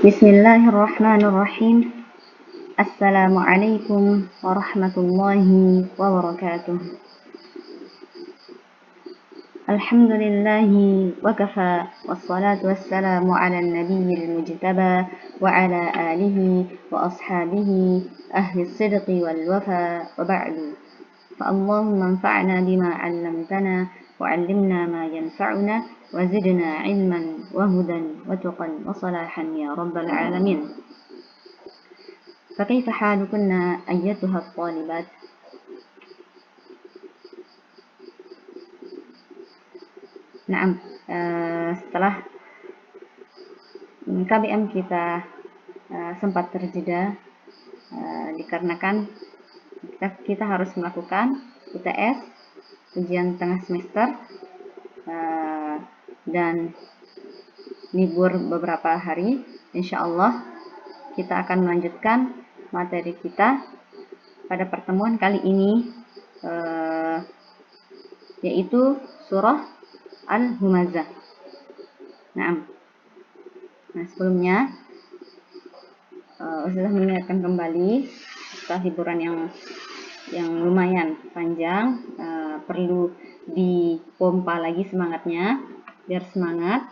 Bismillahirrahmanirrahim. Assalamualaikum warahmatullahi wabarakatuh. Alhamdulillahi wa kafa, wassalatu wassalamu ala nabiyyil mujtaba wa ala alihi wa ashabihi ahli sidqi wal wafa wa ba'du. Fa Allahumma anfa'na bima 'allamtana wa 'allimna ma yanfa'una wa zidna 'ilman wa hudan wa tuqan wa salahan ya rabbal alamin. فكيف حالكن أيتها الطالبات؟ Naam, setelah KBM kita sempat terjeda dikarenakan kita harus melakukan UTS, ujian tengah semester, dan libur beberapa hari. Insya Allah kita akan melanjutkan materi kita pada pertemuan kali ini, yaitu surah Al-Humazah. Nah, sebelumnya Ustazah mengingatkan kembali, setelah liburan yang lumayan panjang, perlu dipompa lagi semangatnya biar semangat,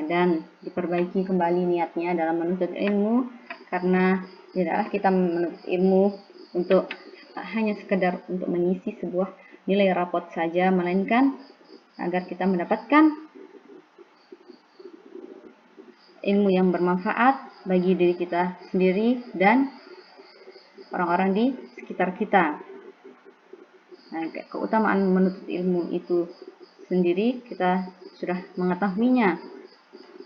dan diperbaiki kembali niatnya dalam menuntut ilmu, karena tidaklah kita menuntut ilmu untuk hanya sekedar untuk mengisi sebuah nilai rapot saja, melainkan agar kita mendapatkan ilmu yang bermanfaat bagi diri kita sendiri dan orang-orang di sekitar kita. Nah, keutamaan menuntut ilmu itu sendiri kita sudah mengetahuinya,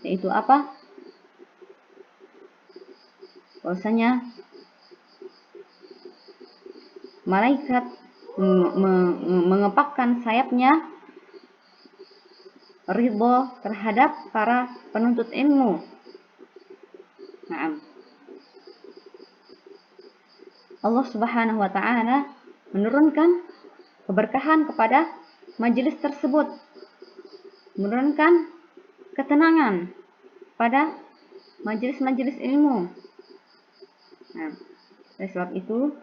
yaitu apa? Bahwasanya malaikat mengepakkan sayapnya ridho terhadap para penuntut ilmu. Nah, Allah Subhanahu wa ta'ala menurunkan keberkahan kepada majelis tersebut, menurunkan ketenangan pada majelis-majelis ilmu. Nah, oleh sebab itu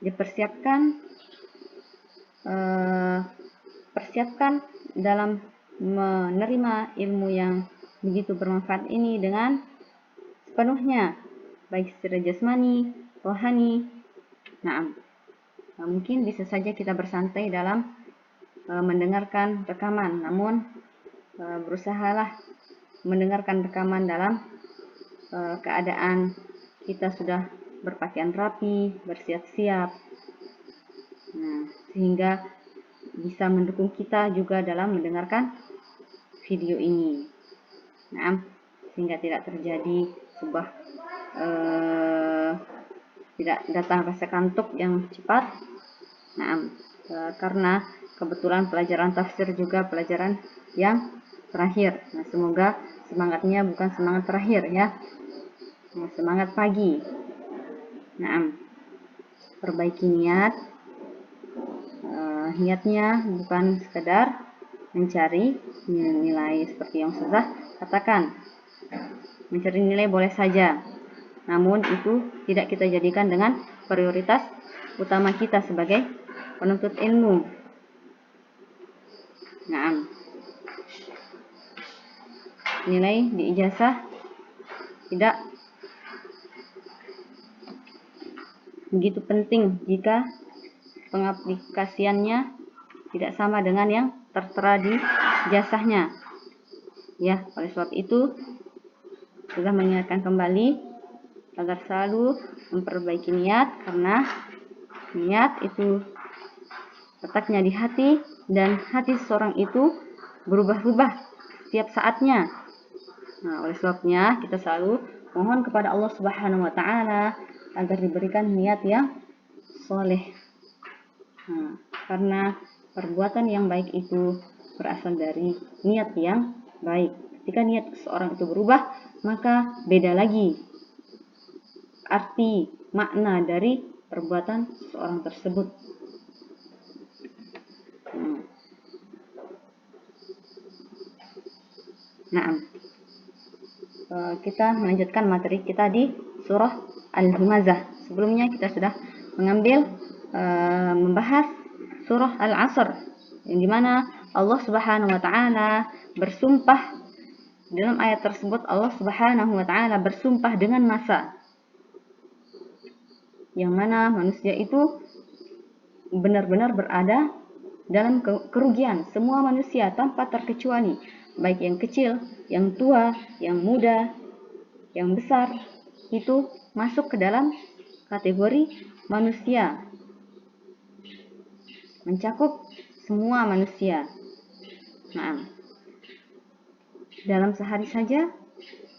dipersiapkan dalam menerima ilmu yang begitu bermanfaat ini dengan sepenuhnya, baik secara jasmani, rohani. Nah, mungkin bisa saja kita bersantai dalam mendengarkan rekaman, namun berusahalah mendengarkan rekaman dalam keadaan kita sudah berpakaian rapi, bersiap-siap, sehingga bisa mendukung kita juga dalam mendengarkan video ini. Nah, sehingga tidak terjadi sebuah tidak datang rasa kantuk yang cepat. Nah, karena kebetulan pelajaran tafsir juga pelajaran yang terakhir. Nah, semoga semangatnya bukan semangat terakhir ya, semangat pagi. Nah, perbaiki niat. Niatnya bukan sekedar mencari nilai seperti yang sudah katakan. Mencari nilai boleh saja, namun itu tidak kita jadikan dengan prioritas utama kita sebagai penuntut ilmu. Nah, nilai di ijazah tidak begitu penting jika pengaplikasiannya tidak sama dengan yang tertera di ijazahnya. Ya, oleh sebab itu sudah mengingatkan kembali agar selalu memperbaiki niat, karena niat itu letaknya di hati, dan hati seseorang itu berubah-ubah setiap saatnya. Nah, oleh sebabnya kita selalu mohon kepada Allah Subhanahu wa ta'ala agar diberikan niat yang soleh. Karena perbuatan yang baik itu berasal dari niat yang baik. Ketika niat seseorang itu berubah, maka beda lagi arti makna dari perbuatan seseorang tersebut. Nah, kita melanjutkan materi kita di surah Al-Humazah. Sebelumnya kita sudah mengambil membahas surah Al-Asr, yang dimana Allah Subhanahu wa Ta'ala bersumpah. Dalam ayat tersebut Allah Subhanahu wa Ta'ala bersumpah dengan masa, yang mana manusia itu benar-benar berada dalam kerugian. Semua manusia tanpa terkecuali, baik yang kecil, yang tua, yang muda, yang besar, itu masuk ke dalam kategori manusia, mencakup semua manusia. Nah, dalam sehari saja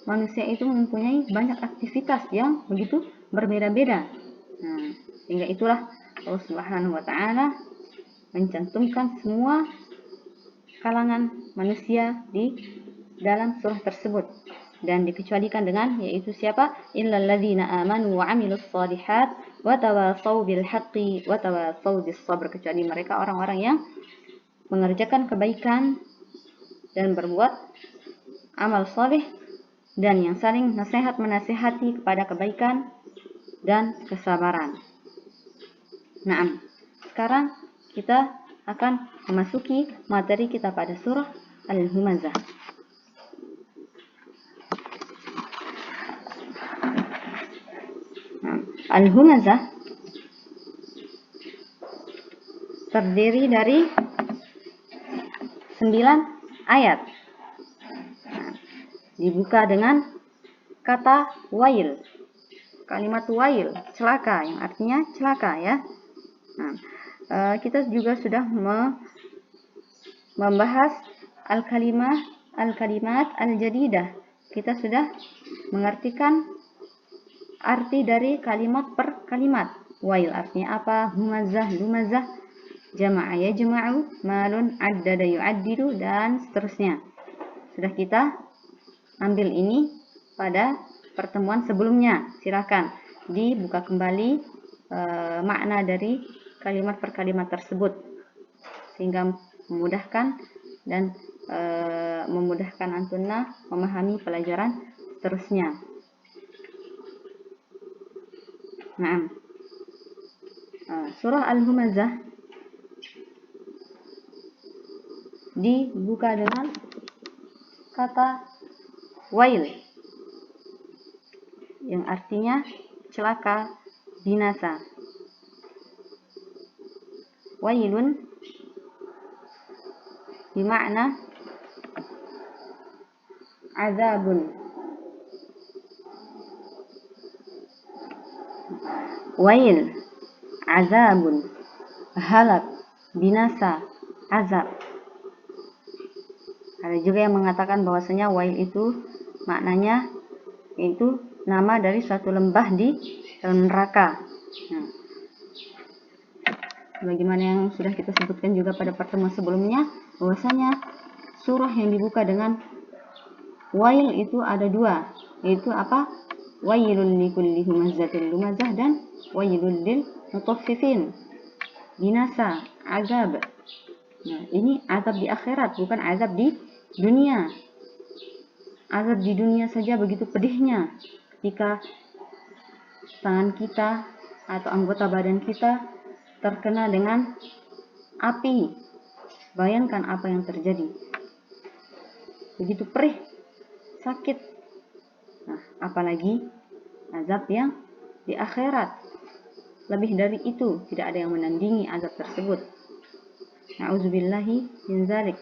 manusia itu mempunyai banyak aktivitas yang begitu berbeda-beda. Nah, sehingga itulah Allah Subhanahu wa Ta'ala mencantumkan semua kalangan manusia di dalam surah tersebut, dan dikecualikan dengan, yaitu siapa? Illal ladzina amanu wa 'amilus shalihat wa tawashaw bil haqqi wa tawashaw bis sabr, kecuali mereka orang-orang yang mengerjakan kebaikan dan berbuat amal saleh, dan yang saling nasihat menasihati kepada kebaikan dan kesabaran. Nah, sekarang kita akan memasuki materi kita pada surah Al-Humazah. Al-Humazah terdiri dari 9 ayat. Dibuka dengan kata wail. Kalimat wail, celaka, yang artinya celaka ya. Nah, kita juga sudah membahas al-kalimat al-jadidah. Kita sudah mengartikan arti dari kalimat per kalimat. Wail artinya apa? Humazah, lumazah, jama'a yajma'u, malun, addada yu'addidu, dan seterusnya. Sudah kita ambil ini pada pertemuan sebelumnya. Silakan dibuka kembali makna dari kalimat per kalimat tersebut, sehingga memudahkan dan memudahkan antunna memahami pelajaran seterusnya. Nah, surah Al-Humazah dibuka dengan kata wail, yang artinya celaka, binasa. Wailun bermakna azabun. Wail, azabun, halak, binasa, azab. Ada juga yang mengatakan bahwasanya wail itu maknanya itu nama dari suatu lembah di dalam neraka. Nah, bagaimana yang sudah kita sebutkan juga pada pertemuan sebelumnya, bahwasanya surah yang dibuka dengan wail itu ada 2, yaitu apa? Wailul likulli humazatil lumazah dan wailul lil mutaffifin, binasa, azab. Nah, ini azab di akhirat, bukan azab di dunia. Azab di dunia saja begitu pedihnya ketika tangan kita atau anggota badan kita terkena dengan api. Bayangkan apa yang terjadi. Begitu perih, sakit. Nah, apalagi azab yang di akhirat. Lebih dari itu, tidak ada yang menandingi azab tersebut. Na'udzubillahi min dzalik.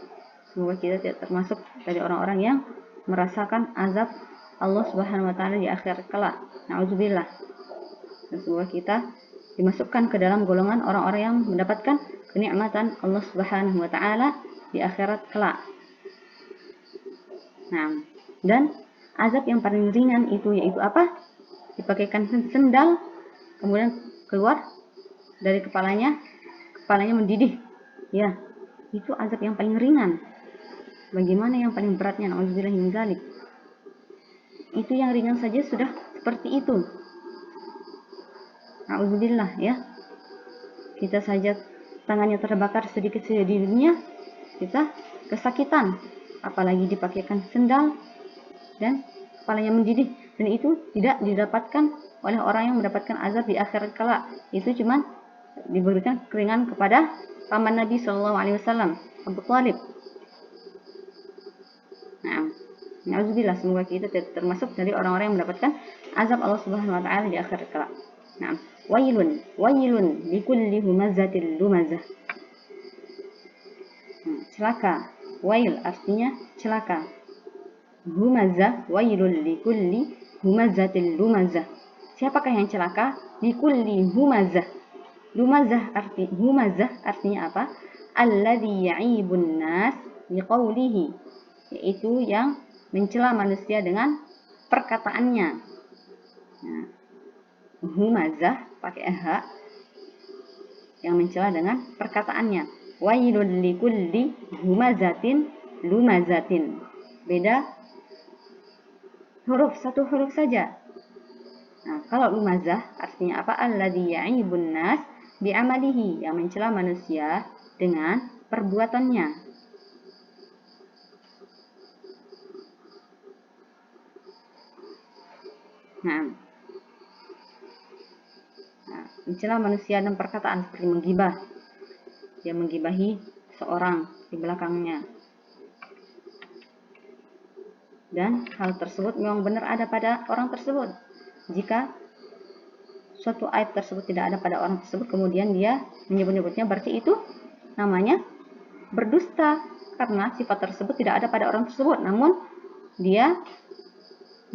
Semoga kita tidak termasuk dari orang-orang yang merasakan azab Allah Subhanahu wa Ta'ala di akhirat kelak. Na'udzubillah. Dan semoga kita dimasukkan ke dalam golongan orang-orang yang mendapatkan kenikmatan Allah Subhanahu wa Ta'ala di akhirat kelak. Nah, dan azab yang paling ringan itu yaitu apa? Dipakaikan sendal, kemudian keluar dari kepalanya mendidih. Ya, itu azab yang paling ringan. Bagaimana yang paling beratnya? Na'udzubillahi min dzalik. Itu yang ringan saja sudah seperti itu. Na'udzubillah ya. Kita saja tangannya terbakar sedikit saja di dunia, kita kesakitan. Apalagi dipakaikan sendal dan kepalanya mendidih, dan itu tidak didapatkan oleh orang yang mendapatkan azab di akhirat kelak. Itu cuma diberikan keringan kepada paman Nabi Shallallahu Alaihi Wasallam, Abu Thalib. Nah, na'udzubillah, semoga kita termasuk dari orang-orang yang mendapatkan azab Allah Subhanahu Wa Taala di akhirat kelak. Nah, wailun likulli humazatil lumazah. Celaka. Wail artinya celaka. Humazah, wailul likulli humazatil lumazah. Siapakah yang celaka? Likulli humazah. Humazah artinya apa? Alladzi ya'ibun nas biqaulihi, yaitu yang mencela manusia dengan perkataannya. Nah, humazah pakai h, yang mencela dengan perkataannya. Wailul likulli humazatin lumazatin. Beda huruf, satu huruf saja. Nah, kalau lumazah artinya apa? Alladzi ya'ibun nas bi'amalihi, yang mencela manusia dengan perbuatannya. Nah, mencela manusia dengan perkataan seperti menggibah. Dia menggibahi seorang di belakangnya. Dan hal tersebut memang benar ada pada orang tersebut. Jika suatu aib tersebut tidak ada pada orang tersebut, kemudian dia menyebut-nyebutnya, berarti itu namanya berdusta, karena sifat tersebut tidak ada pada orang tersebut, namun dia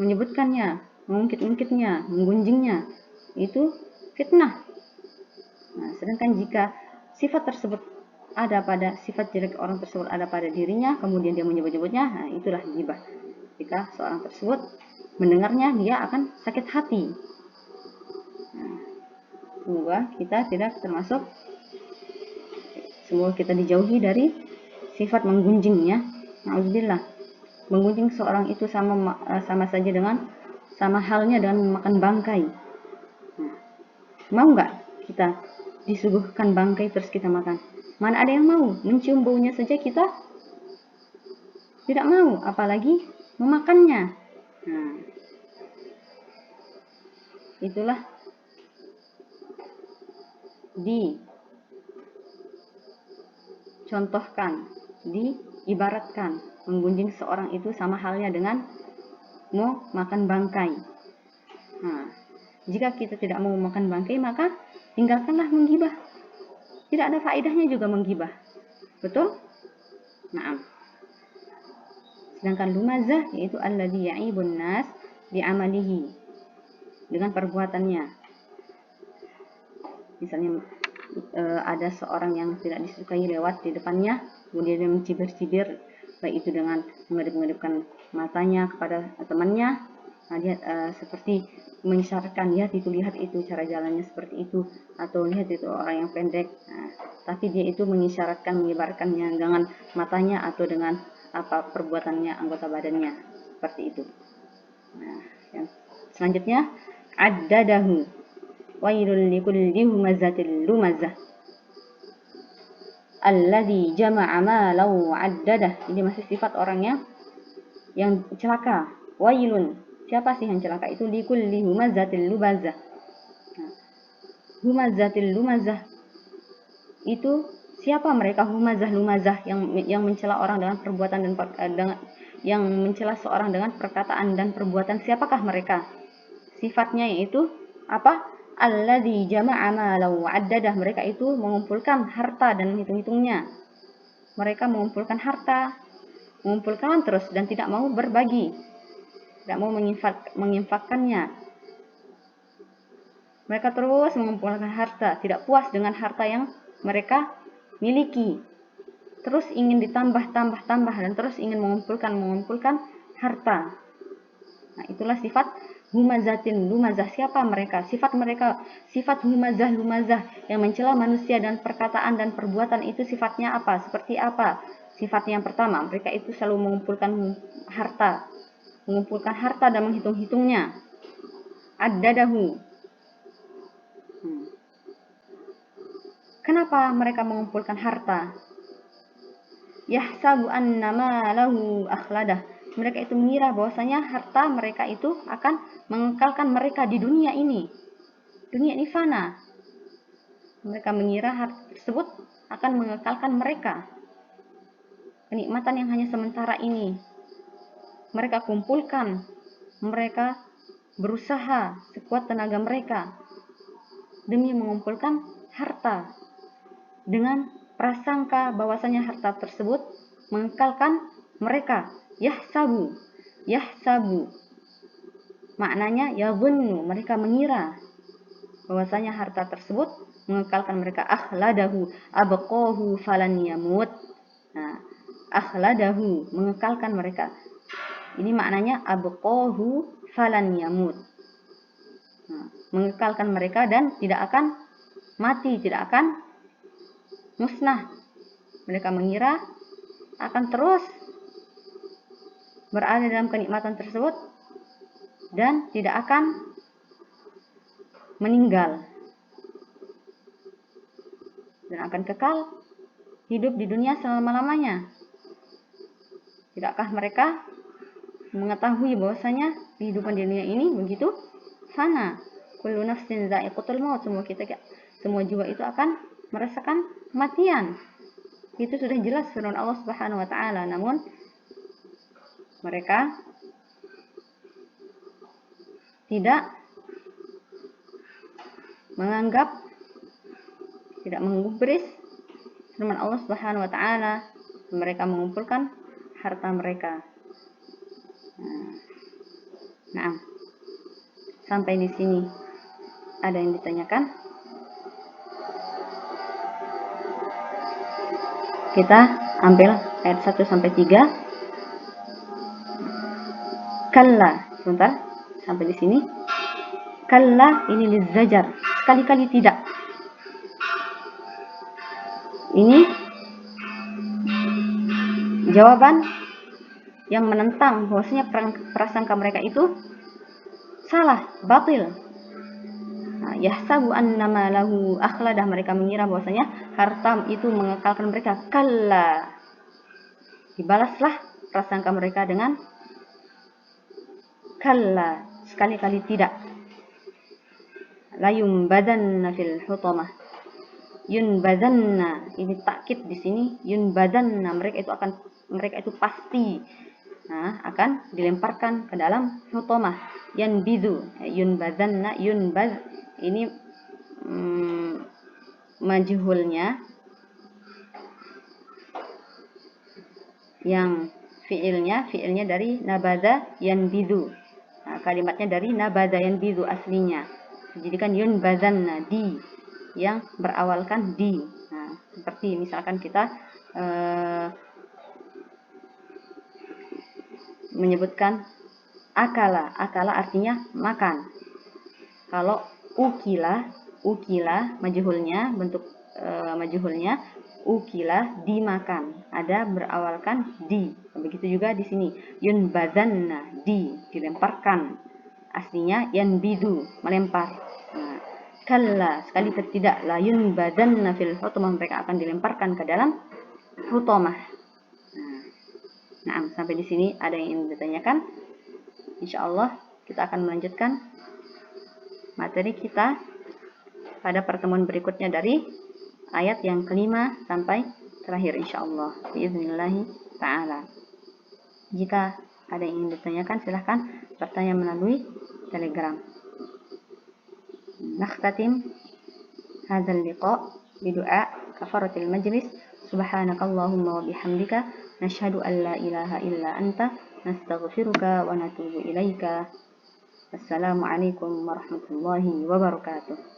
menyebutkannya, mengungkit-ungkitnya, menggunjingnya. Itu fitnah. Nah, sedangkan jika sifat tersebut ada pada, sifat jelek orang tersebut ada pada dirinya, kemudian dia menyebut-nyebutnya, nah itulah ghibah. Jika seorang tersebut mendengarnya, dia akan sakit hati. Nah, semoga kita tidak termasuk, semoga kita dijauhi dari sifat menggunjingnya. Na'udzubillah. Menggunjing seorang itu sama saja dengan, sama halnya dengan memakan bangkai. Nah, mau nggak kita disuguhkan bangkai terus kita makan? Mana ada yang mau? Mencium baunya saja kita tidak mau, apalagi memakannya. Nah, itulah dicontohkan, diibaratkan menggunjing seorang itu sama halnya dengan mau makan bangkai. Nah, jika kita tidak mau makan bangkai, maka tinggalkanlah menggibah. Tidak ada faedahnya juga menggibah. Betul? Nah, sedangkan lumazah yaitu alladzi ya'ibun nas bi'amalihi, dengan perbuatannya. Misalnya ada seorang yang tidak disukai lewat di depannya, kemudian dia mencibir-cibir, baik itu dengan mengedip-ngedipkan matanya kepada temannya. Nah, dia seperti mengisyaratkan, lihat itu cara jalannya seperti itu, atau lihat itu orang yang pendek. Nah, tapi dia itu mengisyaratkan, mengibarkannya dengan matanya atau dengan apa perbuatannya, anggota badannya, seperti itu. Nah, yang selanjutnya addadahu, wailul likulli humazatil lumazah alladzi jama'a malan wa addadah. Ini masih sifat orangnya yang celaka. Wailun, siapa sih yang celaka? Itu likulli humazatil lumazah. Nah, humazatil lumazah itu siapa mereka? Lumazah yang mencela orang dengan perbuatan dan yang mencela seorang dengan perkataan dan perbuatan. Siapakah mereka? Sifatnya yaitu apa? Alladzi jama'a malan wa addadah. Mereka itu mengumpulkan harta dan menghitung-hitungnya. Mereka mengumpulkan harta, mengumpulkan terus dan tidak mau berbagi, tidak mau menginfakkannya. Mereka terus mengumpulkan harta, tidak puas dengan harta yang mereka miliki, terus ingin ditambah dan terus ingin mengumpulkan harta. Nah, itulah sifat humazatin lumazah. Siapa mereka? Sifat lumazah yang mencela manusia dan perkataan dan perbuatan itu sifatnya apa? Seperti apa? Sifat yang pertama, mereka itu selalu mengumpulkan harta dan menghitung-hitungnya. Addadahu. Kenapa mereka mengumpulkan harta? Yahsabu annama lahu akhladah. mereka itu mengira bahwasanya harta mereka itu akan mengekalkan mereka di dunia ini. Dunia ini fana. Mereka mengira harta tersebut akan mengekalkan mereka. Kenikmatan yang hanya sementara ini mereka kumpulkan, mereka berusaha sekuat tenaga mereka demi mengumpulkan harta dengan prasangka bahwasanya harta tersebut mengekalkan mereka. Yahsabu maknanya yadhunnu, mereka mengira bahwasanya harta tersebut mengekalkan mereka. Akhladahu abqahu falan yamut. Nah, akhladahu mengekalkan mereka. Ini maknanya abqahu falan yamut. Nah, mengekalkan mereka dan tidak akan mati, tidak akan musnah. Mereka mengira akan terus berada dalam kenikmatan tersebut dan tidak akan meninggal dan akan kekal hidup di dunia selama-lamanya. Tidakkah mereka mengetahui bahwasanya kehidupan di dunia ini begitu fana? Kullu nafsin dha'iqatul maut, semua jiwa itu akan merasakan kematian. Itu sudah jelas firman Allah Subhanahu wa taala. Namun mereka tidak menganggap, tidak menggubris firman Allah Subhanahu wa taala. Mereka mengumpulkan harta mereka. Nah, sampai di sini ada yang ditanyakan? Kita ambil ayat 1 sampai 3. Kalla, sebentar, sampai di sini. Kalla ini lizajar, sekali-kali tidak. Ini jawaban yang menentang bahwasanya prasangka mereka itu salah, batil. Nah, yahsabu annama lahu akhladah, mereka mengira bahwasanya harta itu mengekalkan mereka. Kalla, dibalaslah prasangka mereka dengan kalla, sekali-kali tidak. La yunbadanna fil hutamah. Yunbadanna, ini takkid di sini. Yunbadanna, mereka itu pasti akan dilemparkan ke dalam hutamah. Yanbidu, yunbadanna, yunbad ini majhulnya, yang fiilnya dari nabada yanbidu. Nah, kalimatnya dari nabada yanbidu aslinya. Dijadikan yunbadanna, di, yang berawalkan di. Nah, seperti misalkan kita menyebutkan akala artinya makan. Kalau ukila majhulnya, bentuk majhulnya ukila, dimakan, ada berawalkan di. Begitu juga di sini yunbadanna, dilemparkan, aslinya yanbidu, melempar. Nah, kalla, sekali tidak, la yunbadanna fil hutamah, mereka akan dilemparkan ke dalam hutamah. Nah, sampai di sini ada yang ingin ditanyakan? Insyaallah kita akan melanjutkan materi kita pada pertemuan berikutnya dari ayat yang kelima sampai terakhir insyaallah biiznillah ta'ala. Jika ada yang ingin ditanyakan silahkan bertanya melalui Telegram. Nakhtatim hadzal liqa bidu'a kafaratil majlis. Subhanakallahumma wa bihamdika nashhadu an la ilaha illa anta nastaghfiruka wa natubu ilaika. Assalamualaikum warahmatullahi wabarakatuh.